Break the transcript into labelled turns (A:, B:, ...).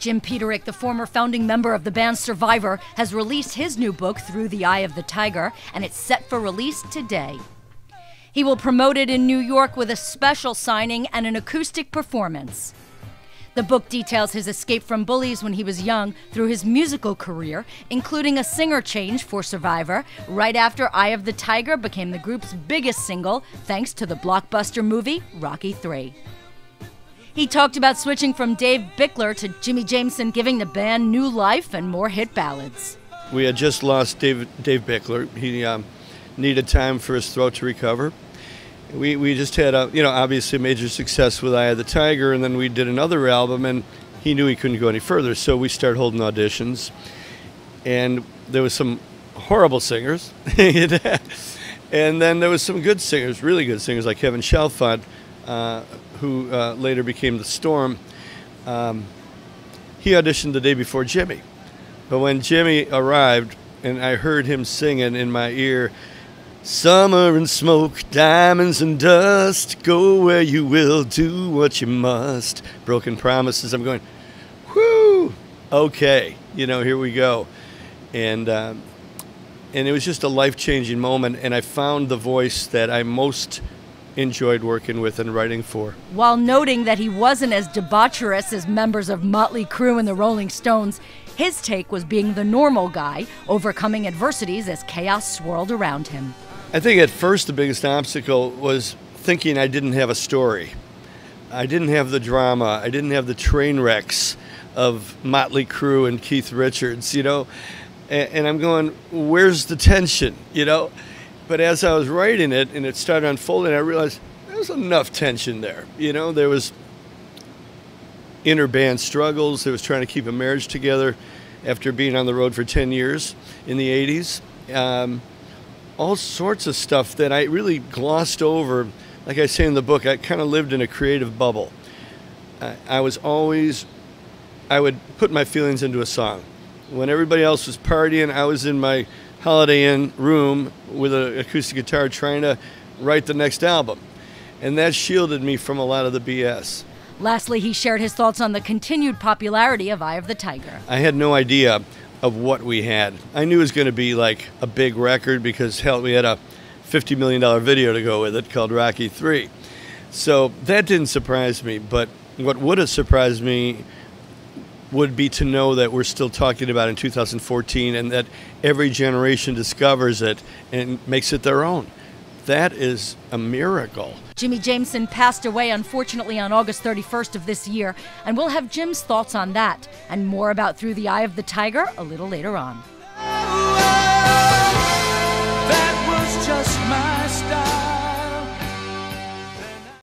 A: Jim Peterik, the former founding member of the band Survivor, has released his new book, Through the Eye of the Tiger, and it's set for release today. He will promote it in New York with a special signing and an acoustic performance. The book details his escape from bullies when he was young through his musical career, including a singer change for Survivor, right after Eye of the Tiger became the group's biggest single, thanks to the blockbuster movie Rocky III. He talked about switching from Dave Bickler to Jimmy Jameson, giving the band new life and more hit ballads.
B: We had just lost Dave Bickler. He needed time for his throat to recover. We just had obviously a major success with Eye of the Tiger, and then we did another album, and he knew he couldn't go any further, so we started holding auditions. And there was some horrible singers, and then there was some good singers, really good singers, like Kevin Chalfant, who later became The Storm. He auditioned the day before Jimmy. But when Jimmy arrived and I heard him singing in my ear, "Summer and smoke, diamonds and dust, go where you will, do what you must, broken promises," I'm going, whoo, okay, here we go. And it was just a life-changing moment, and I found the voice that I most enjoyed working with and writing for.
A: While noting that he wasn't as debaucherous as members of Motley Crue and the Rolling Stones, his take was being the normal guy, overcoming adversities as chaos swirled around him.
B: I think at first the biggest obstacle was thinking I didn't have a story. I didn't have the drama. I didn't have the train wrecks of Motley Crue and Keith Richards, And I'm going, where's the tension, But as I was writing it and it started unfolding, I realized there was enough tension there. There was inner band struggles. There was trying to keep a marriage together after being on the road for 10 years in the 80s. All sorts of stuff that I really glossed over. Like I say in the book, I kind of lived in a creative bubble. I would put my feelings into a song. When everybody else was partying, I was in my Holiday Inn room with an acoustic guitar trying to write the next album. And that shielded me from a lot of the BS.
A: Lastly, he shared his thoughts on the continued popularity of Eye of the Tiger.
B: I had no idea of what we had. I knew it was going to be like a big record because, hell, we had a $50 million video to go with it called Rocky III. So that didn't surprise me, but what would have surprised me would be to know that we're still talking about in 2014 and that every generation discovers it and makes it their own. That is a miracle.
A: Jimmy Jameson passed away, unfortunately, on August 31st of this year, and we'll have Jim's thoughts on that and more about Through the Eye of the Tiger a little later on.